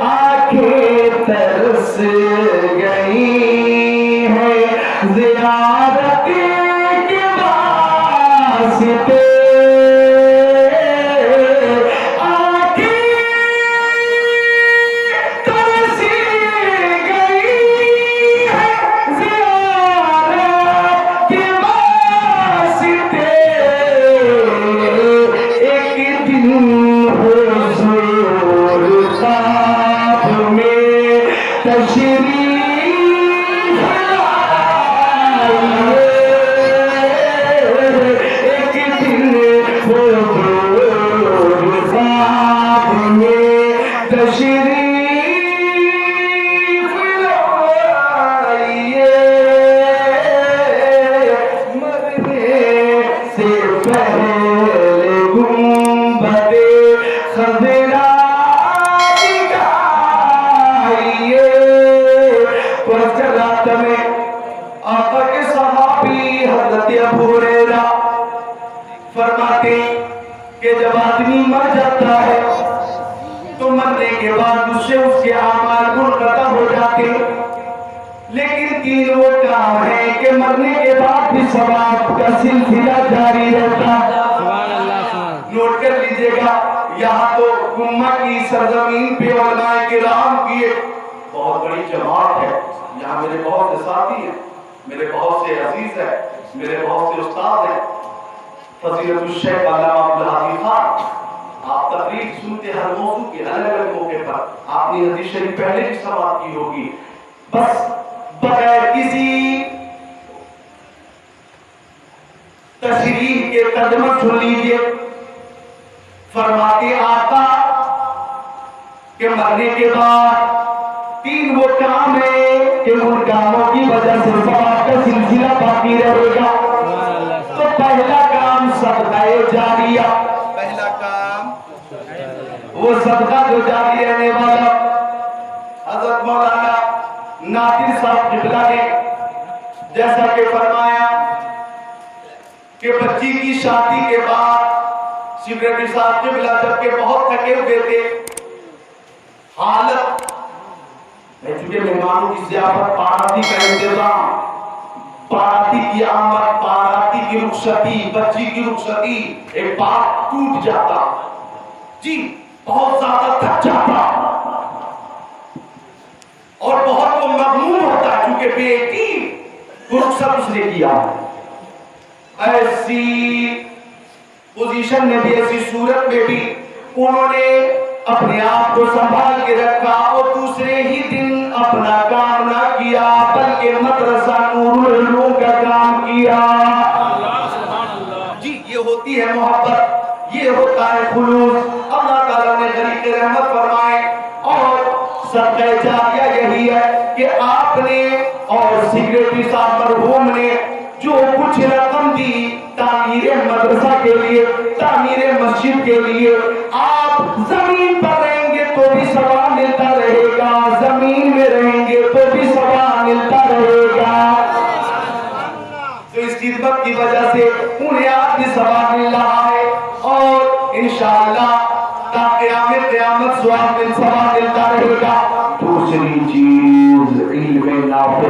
आंखें तरस गई हैं ज़ियारत के वास्ते। फरमाते कि जब आदमी मर जाता है तो मरने के बाद उससे उसके आमाल मुनक़ता हो जाते, लेकिन तीन वो काम है कि मरने के बाद भी सवाब का सिलसिला जारी रहता। नोट कर लीजिएगा, यहाँ तो उम्मा की सरजमीन पे उलमाए किराम की एक बहुत बड़ी जमात है। यहाँ मेरे बहुत से साथी हैं, मेरे बहुत से अजीज हैं, मेरे बहुत से उस्ताद हैं। फजीलतुल शेख अल्लामा अब्दुल हादी खान, आप तकरीर सुनते हर मौजू के अलग अलग मौके पर, आपने हदीस शरीफ पहले भी समाप्त की होगी। बस बगैर किसी तशरीह के तर्जुमा सुन लीजिए। फरमाते आका के मरने के बाद तीन वो काम है कि उन कामों की वजह से सवाब का सिलसिला बाकी रहेगा। तो पहला काम सदक़ाए जारिया, पहला काम वो सदका जो जारी रहने वाला। हज़रत मौलाना नासिर साहब किबला ने जैसा कि फरमाया कि बच्ची की शादी के बाद सिगरेटी साहब किबला जबकि बहुत थके हुए थे, हालत चूंकि मेहमानों की ज़ियाफत, बाराती का इंतजाम, बाराती की आमद, बाराती की रुखसती, बच्ची की रुखसती, एक बात टूट जाता जी, बहुत ज्यादा थक जाता और बहुत वो मगमूम होता क्योंकि बेटी को रुखसत उसने किया। ऐसी पोजीशन में भी, ऐसी सूरत में भी उन्होंने अपने आप को संभाल के रखा और दूसरे ही दिन अपना काम ना किया बल्कि मदरसा नूरुल उलूम का काम किया। जी, ये होती है मोहब्बत, ये होता है खुलूस। अल्लाह ताला ने गरीब के रहमत फरमाए और सदक़े जारिया यही है कि आपने और सिगरेटी साहब मरहूम ने जो कुछ रकम दी तामीर मदरसा के लिए, तामीर मस्जिद के लिए, आप जमीन पर रहेंगे तो भी सवाब मिलता रहेगा, जमीन में रहेंगे तो भी सवाब मिलता रहेगा। तो इस खिदमत की वजह से उन्हें आज भी सवाब मिल रहा है और इंशाअल्लाह क़यामत सवाब मिलता रहेगा। दूसरी चीज इल्म नाफ़े,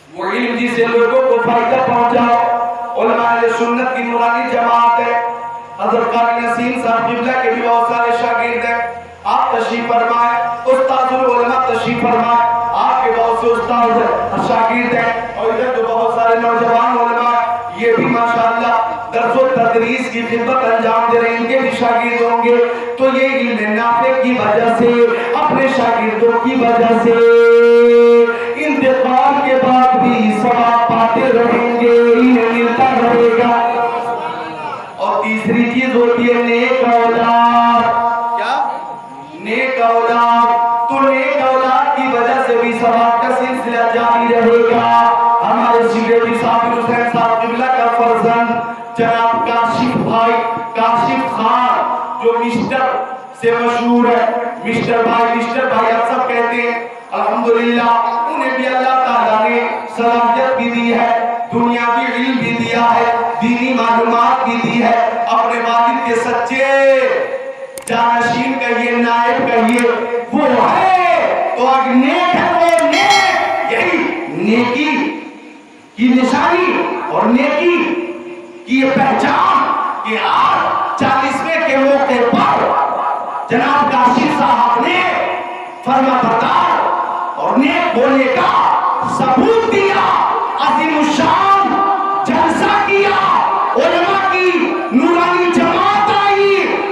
वो इल्म जिससे लोगों को फायदा पहुंचाओ। उलमाए सुन्नत की नूरानी जमात है, हज़रत क़ारी नसीम साहब किबला के भी बहुत सारे शागिर्द हैं। आप तशरीफ फरमाए, उस्तादुल उलमा तशरीफ फरमाए, आपके बहुत से उस्ताद शागिर्द हैं और इधर जो बहुत सारे नौजवान उलमा ये भी माशाअल्लाह दर्स व तदरीस की खिदमत अंजाम दे रहे हैं, इनके भी शागिर्द होंगे। तो ये इल्म नाफ़े की वजह से, अपने शागिर्दों की वजह से इंतकाल के बाद भी सवाब पाते रहेंगे, इन्हें मिलता रहेगा। और तीसरी चीज होती है नेक औलाद। क्या? नेक औलाद। तो नेक औलाद की वजह से भी सवाब का सिलसिला जारी रहेगा। हमारे सिगरेटी साहब हुसैन साहब किबला का फर्जंद जनाब काशिफ भाई, काशिफ खान जो मिस्टर से मशहूर है, मिस्टर भाई आप सब कहते हैं। अल्हम्दुलिल्लाह उन्हें भी अल्लाह ताला ने सलाहियत भी दी है, दुनियावी इल्म भी दिया है, दीनी मालूमात भी दी है। अपने वालिद के सच्चे जानशीन कहिए, नायब कहिए, वो है। तो अगर नेक है वो नेक, यही नेकी की निशानी और नेकी की ये पहचान कि आज 40वें के मौके पर जनाब काशी साहब ने फर्माबरदार और नेक होने का सबूत दिया, अज़ीमुश्शान जलसा किया, उलमा की नूरानी जमात आई,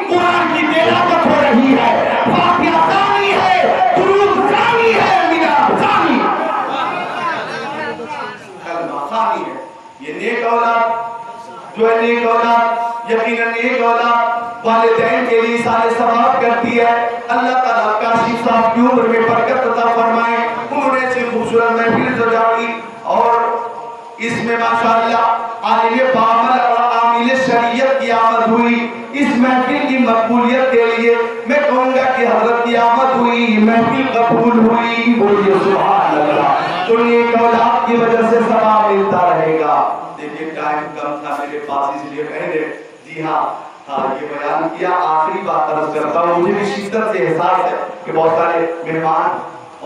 कुरान की तिलावत हो रही है, फातिहा ज़ानी है, दुरूद ज़ानी है, मिलाद ज़ानी, कलमा ज़ानी है। ये नेक औलाद जो है, नेक औलाद यकीनन नेक औलाद वालिदैन के लिए सारे सवाब करती है। अल्लाह ताला काशी साहब की उम्र में बरकत अता फरमाए। उन्होंने ऐसी खूबसूरत महफिल सजाई और इसमें माशाअल्लाह आलिम बामल और आमिल शरीयत की आमद हुई। इस महफिल की मकबूलियत के लिए मैं कहूँगा कि हज़रत की आमद हुई, महफिल कबूल हुई। बोलिए सुभान अल्लाह। तो नेक औलाद की वजह से सवाब मिलता रहेगा। देखिए टाइम कम था मेरे पास, इसलिए मैंने जी हाँ ये बयान किया। आखिरी बात अर्ज करता हूँ, मुझे भी शिद्दत से एहसास है कि बहुत सारे मेहमान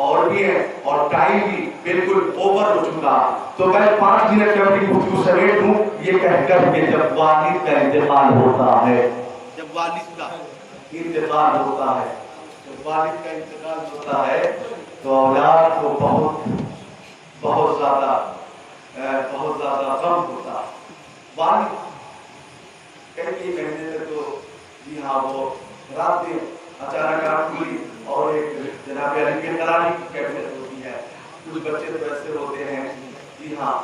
और भी हैं और टाइम भी बिल्कुल ओवर हो चुका। तो मैं 5 मिनट की अपनी गुफ्तगू समेट दूं ये कहकर कि जब वालिद का इंतकाल होता है, जब वालिद का इंतकाल होता है, जब वालिद का इंतकाल होता है तो औलाद को बहुत ज्यादा गम होता। वालिद कई महीने तक तो जी हाँ वो रात में अचानक आँख खुली और एक जनाब अली के करारी की कैफियत होती है। कुछ बच्चे तो ऐसे होते हैं जी हाँ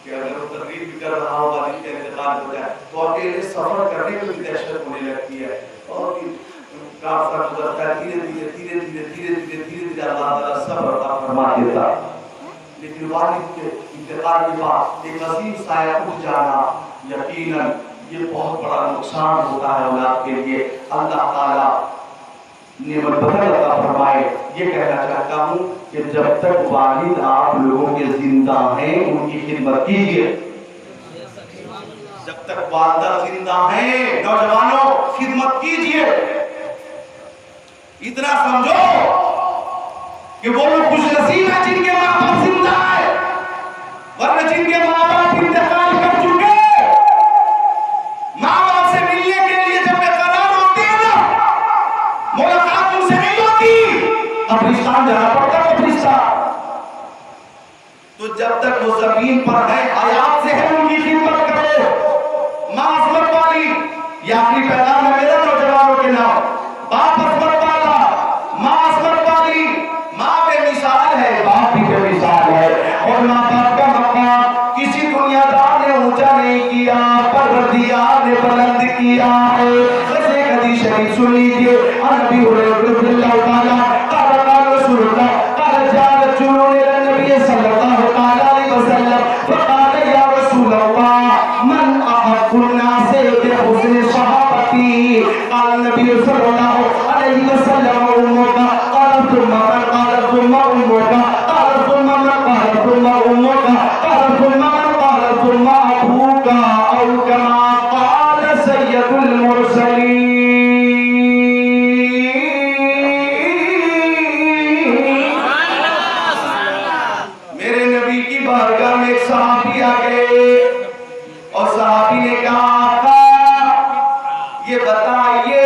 कि अगर वो तकरीर भी कर रहा हो, वालिद का इंतकाल हो जाए तो अकेले सफर करने में भी दहशत होने लगती है और रास्ता गुजरता है, धीरे धीरे धीरे धीरे धीरे धीरे धीरे धीरे अल्लाह ताला सब्र अता फरमा देता। लेकिन वालिद के इंतकाल के बाद एक अजीम साया उठ जाना, यकीनन ये बहुत बड़ा नुकसान होता है औलाद के लिए। अल्लाह ताला नेमत बदल अता फरमाए। ये कहना चाहता हूँ कि जब तक वालिद आप लोगों के जिंदा हैं उनकी खिदमत कीजिए। जब तक वालिदा जिंदा हैं नौजवानों खिदमत कीजिए। इतना समझो कि वो लोग खुशनसीब है जिनके माँ बाप जिंदा है, वरना जिनके माँ बाप इंतकाल कर चुके माँ बाप से मिलने के लिए जब बेकरार होते हैं ना, मुलाकात उनसे नहीं होती, कब्रिस्तान जाना पड़ता है। कब्रिस्तान तो जब तक वो जमीन पर है हयात से है उनकी खिदमत करो। माँ असमत वाली ये आखिरी पैगाम है मेरा नौजवानों के नाम। बाप असमत वाला, माँ असमत वाली, माँ बेमिसाल है, बाप भी बेमिसाल है और माँ बाप का मकाम किसी दुनियादार ने ऊंचा नहीं किया, परवरदिगार ने बुलंद किया है। वैसे हदीस शरीफ सुन लीजिए, नबी हुरैरा ताला काल रसूलुल्लाह काल जात चुनूने नबी सल्लल्लाहु अलैहि वसल्लम फकाल या रसूलल्लाह मन अहब्बुन नासे बिहुस्न सहाबती काल नबी सल्लल्लाहु अलैहि वसल्लम उम्मुका काल तुम्मा उम्मुका काल तुम्मा उम्मुका काल तुम्मा अबूका औ कमा काल सय्यदुल मुरसलीन। मेरे नबी की बारगाह में एक सहाबी आ गए और सहाबी ने कहा ये बताइए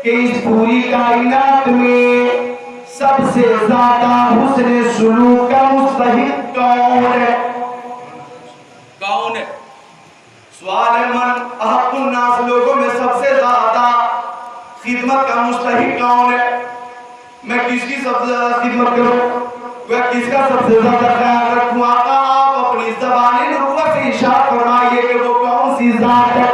कि इस पूरी कायनात में सबसे ज्यादा हुस्न सुलूक का मुस्तहिक कौन है? कौन है? सवाल है मन अहब्बुन नास, लोगों में सबसे ज्यादा खिदमत का मुस्तहिक कौन है? मैं किसकी सबसे ज्यादा खिदमत करूं? वह किसका सबसे ज्यादा ख्याल रखूं? आका आप अपनी ज़बान नुबुव्वत से इरशाद फरमाइए कि वो कौन सी जात है।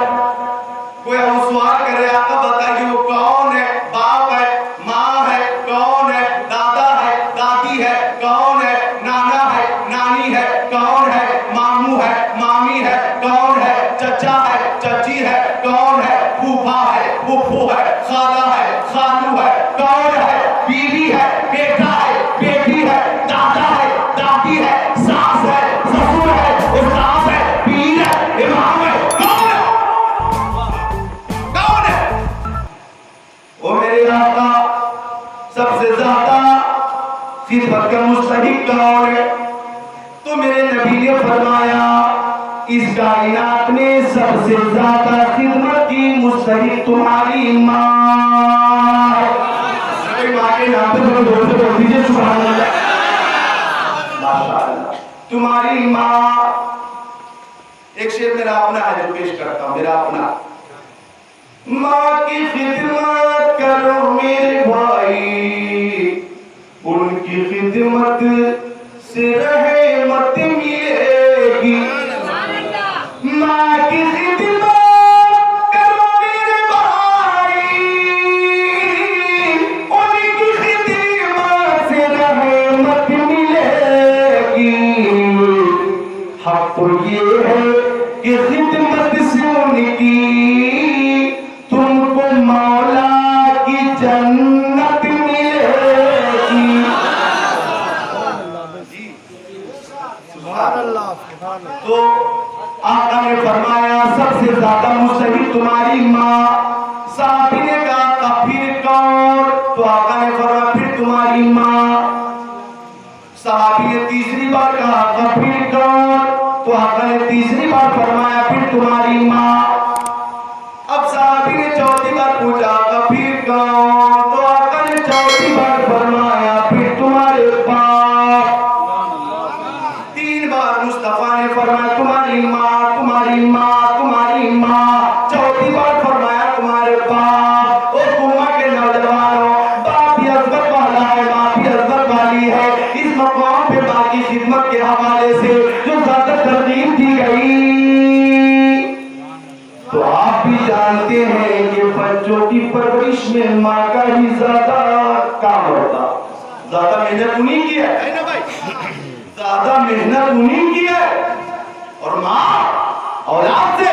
कोई सवाल करे आका बताइए वो कौन है? बाप है, माँ है, कौन है? दादा है, दादी है, कौन है? नाना है, नानी है, कौन है? मामू है, मामी है, कौन है? चचा है, चची है, कौन है? फूफा है, फूफू है, खाला है, खालू है, कौन है? बीवी है, बेटा है, बेटी है, दादा है, दादी है, सास है, ससुर है, उस्ताद है, पीर है, इमाम है, कौन है? सबसे ज्यादा खिदमत का मुस्तहिक कौन है? तो मेरे नबी ने फरमाया इस कायनात में सबसे ज्यादा खिदमत की मुस्तहिक तुम्हारी माँ। माँ के नाम पे थोड़ा जोर से बोल दीजिए सुभान अल्लाह। माशाअल्लाह, तुम्हारी माँ। एक शेर मेरा अपना है जो पेश करता हूँ, मेरा अपना। माँ की खिदमत करो मेरे भाई, उनकी खिदमत से रहमत मिलेगी। माँ की खिदमत करो मेरे भाई, उनकी खिदमत से रहमत मिलेगी। हक तो ये है कि खिदमत से उनकी तुमको मौला की जन्नत मिलेगी। तो आका ने फरमाया सबसे ज्यादा मुस्तहिक तुम्हारी माँ। साहबी ने कहा फिर कौन? तो आका ने फरमाया फिर तुम्हारी माँ। साहबी ने तीसरी बार कहा फिर कौन? तो आका ने तीसरी बार फरमाया फिर तुम्हारी माँ। अब साहबी ने चौथी बार पूछा फिर कौन? तो आका ने चौथी बार फरमाया फिर तुम्हारे बाप। तीन बार मुस्तफा ने फरमाया तुम्हारी माँ, तुम्हारी माँ, तुम्हारी माँ। चौथी बार फरमाया तुम्हारे बाप। और उम्मा के नौजवानों, बाप भी अज़मत वाला है, माँ भी अज़मत वाली है। इस मकाम पे बाकी खिदमत के हवाले से जो ज्यादा तरजीह दी गई, तो आप भी जानते हैं कि बच्चों की परवरिश में माँ का ही ज्यादा काम होता। ज्यादा मेहनत उन्हीं की है ना भाई, ज्यादा मेहनत उन्हीं की है। और माँ औलाद से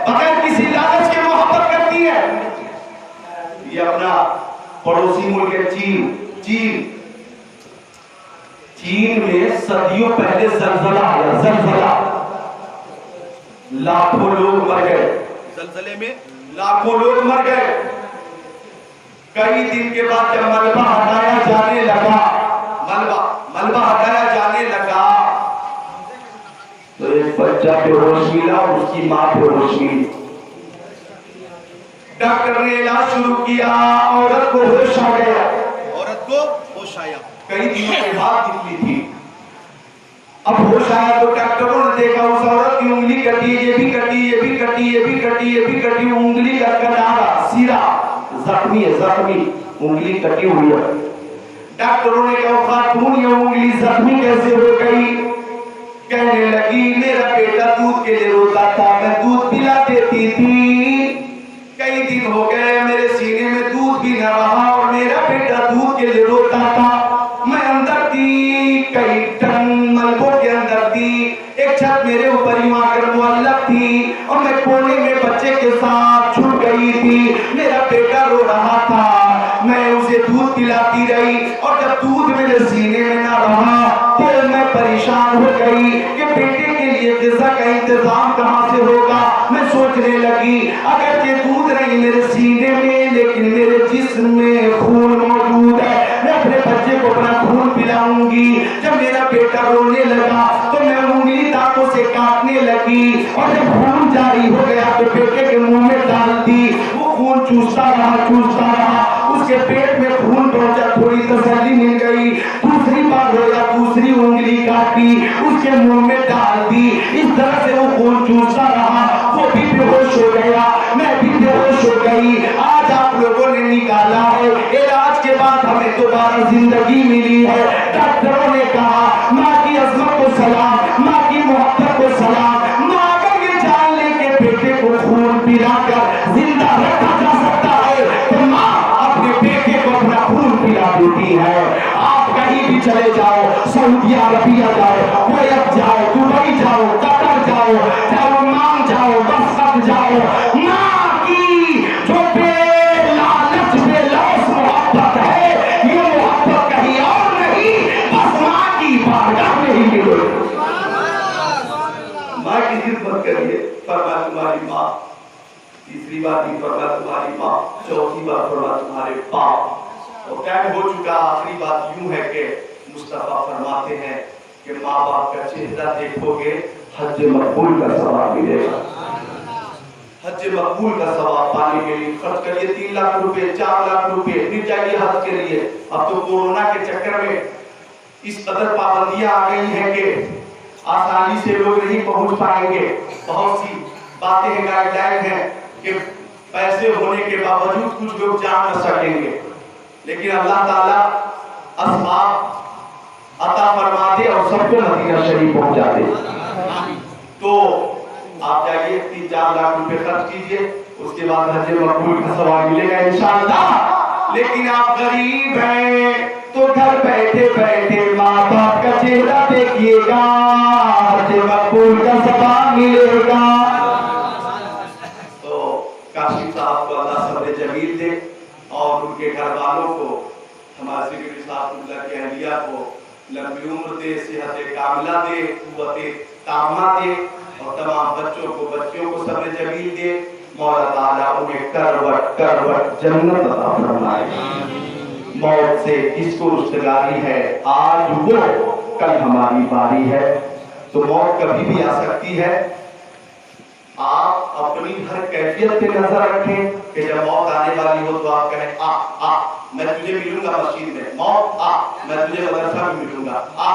बगैर किसी लालच के मोहब्बत करती है। ये अपना पड़ोसी मुल्क है चीन में सदियों पहले जलजला आया, जलजला। लाखों लोग मर गए, जलजले में लाखों लोग मर गए। कई दिन के बाद जब मलबा हटाया जाने लगा, मलबा हटाया जाने लगा, तो एक बच्चा बेहोश मिला, उसकी मां बेहोश मिली। डॉक्टर ने इलाज शुरू किया, औरत को होश आ गया, औरत को होश आया। कई दिनों के बाद निकली थी। अब होश आया तो डॉक्टरों ने देखा उस औरत की उंगली कटी, ये भी कटी, ये भी कटी, ये भी कटी, ये भी कटी। उंगली का कटारा सीधा जख्मी है, जख्मी उंगली कटी हुई है। डॉक्टरों ने कहा खातून ये उंगली जख्मी कैसे हो गई? कहने लगी मेरा बेटा दूध के लिए रोता था, मैं दूध पिला देती थी। कई दिन हो गए मेरे सीने में दूध भी न रहा और मेरा बेटा दूध के लिए रोता था। मैं अंदर थी, कई टन मलबों के अंदर थी। एक छत मेरे ऊपर यूं आकर मुअल्लक थी और मैं कोने में बच्चे के साथ छुप गई थी। मेरा बेटा रो रहा था, मैं उसे दूध पिलाती रही और जब दूध मेरे सीने में ना रहा तो मैं परेशान हो गई कि बेटे के लिए ग़िज़ा का इंतजाम कहां से होगा। मैं सोचने लगी अगर ये दूध नहीं मेरे सीने में लेकिन मेरे जिस्म में खून मौजूद है, मैं अपने बच्चे को अपना खून पिलाऊंगी। जब मेरा बेटा रोने लगा तो मैं उंगली दांतों से काटने लगी और जब खून जारी हो गया तो बेटे के मुंह में डाल दी। वो खून चूसता रहा, उसके पेट में खून पहुंचा, थोड़ी तसल्ली मिल गई। दूसरी बार रोया, दूसरी उंगली काटी, उसके मुंह में डाल दी। इस तरह से वो खून चूसता रहा, वो भी बेहोश हो गया, मैं भी बेहोश हो गई। आज आप लोगों ने निकाला है, इलाज के बाद हमें दोबारा जिंदगी मिली है। डॉक्टरों ने कहा माँ की अज़मत को सलाम, माँ की मोहब्बत को सलाम। माँ अगर ये जान ले के बेटे को खून पिलाकर जिंदा रखा जा सकता है तो माँ अपने बेटे को अपना खून पिला देती है। आप कहीं भी चले जाओ, सऊदी अरबिया जाओ, कुवैत जाओ, दुबई जाओ, कतर जाओ, ओमान जाओ, मस्कत जाओ, माँ की जो बेलालच बेलौस मोहब्बत है, ये मोहब्बत कहीं और नहीं, बस माँ की बारगाह में ही मिलेगी। माँ की खिदमत करिए, फरमाया तुम्हारी माँ। तीसरी बार भी फरमाया तुम्हारी माँ, चौथी बार फरमाया तुम्हारे बाप। और टाइम हो चुका। आखिरी बात यूं है कि मुस्तफा फरमाते हैं कि माँ बाप का चेहरा देखोगे हज मकबूल का सवाब मिलेगा। हज मकबूल का सवाब पाने के लिए खर्च करिए 3 लाख रुपए 4 लाख रुपए फिर जाइए हज के लिए। अब तो कोरोना के चक्कर में इस कदर पाबंदियां आ गई हैं कि आसानी से लोग नहीं पहुंच पाएंगे। बहुत सी बातें हैं, गाइडलाइन है कि पैसे होने के बावजूद कुछ लोग जा न सकेंगे, लेकिन अल्लाह ताला असबाब अता फरमा दे और सबको मदीना शरीफ पहुंचा दे। तो आप जाइए 3-4 लाख रुपए खर्च कीजिए, उसके बाद हज मकबूल का सवाब मिलेगा इंशाअल्लाह। लेकिन आप गरीब हैं तो घर बैठे बैठे माँ बाप का चेहरा देखिएगा, हज मकबूल का सवाब मिलेगा। तो काशिफ साहब को अल्लाह सब्र जमील दे और उनके घर वालों को, हमारे सिक्योरिटी साहब की अहलिया को लंबी उम्र दे, सेहत कामिला दे, कुव्वत तामा दे और तमाम बच्चों को सब्र जमील दे। मौला ताला उन्हें करवट जन्नत अता फरमाए। मौत से किसको रुस्तगारी है, आज वो कल हमारी बारी है। तो मौत कभी भी आ सकती है। आप अपनी हर कैफियत पे नजर रखें कि जब मौत आने वाली हो तो आप कहें आ मैं तुझे मिलूंगा मस्जिद में, मौत आ मैं तुझे मदरसा में मिलूंगा, आ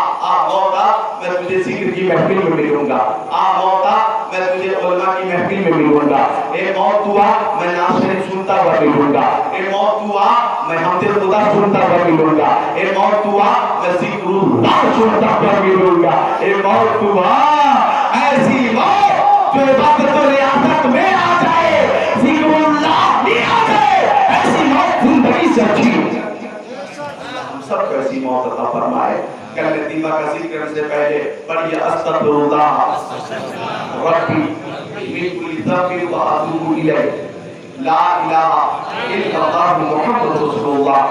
मौत आ मैं तुझे जिक्र की महफिल में मिलूंगा, आ मौत आ मैं तुझे उलमा की महफिल में मिलूंगा, ए मौत तू आ मैं नात शरीफ सुनता हुआ मिलूंगा, ए मौत तू आ मैं हमदे खुदा सुनता हुआ मिलूंगा, ए मौत तू आ मैं जिक्रुल्लाह सुनता हुआ मिलूंगा, ए मौत तू आ ऐसी मौत जो इबादत और रियासत में आ जाए, जिक्रुल्लाह में आ जाए, ऐसी मौत जिंदगी से अच्छी। हम सब को ऐसी मौत अता फरमाए। कल यतीमा का जिक्र करने से पहले पढ़िए अस्तगफिरुल्लाह रब्बी मिन कुल्ली ज़ंबिन व अतूबु इलैह, ला इलाहा इल्लल्लाह मुहम्मदुर रसूलुल्लाह।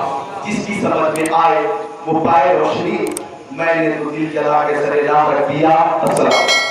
जिसकी समझ में आए वो पाए रोशनी, मैंने तो दिल जला के सरे राह रख दिया। अस्सलाम।